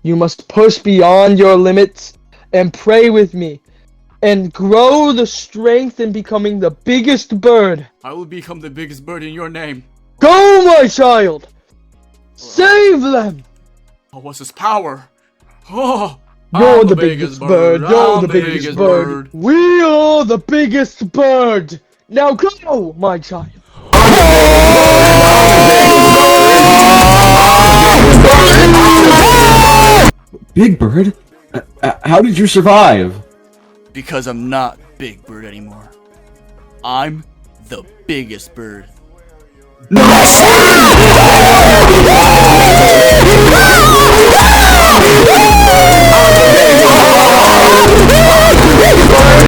You must push beyond your limits and pray with me and grow the strength in becoming the biggest bird. I will become the biggest bird in your name. Go, my child! Save them! Oh, what's his power? Oh, You're the biggest bird. You're the biggest bird. We are the biggest bird. Now go, my child. Big Bird? How did you survive? Because I'm not Big Bird anymore. I'm the biggest bird. No!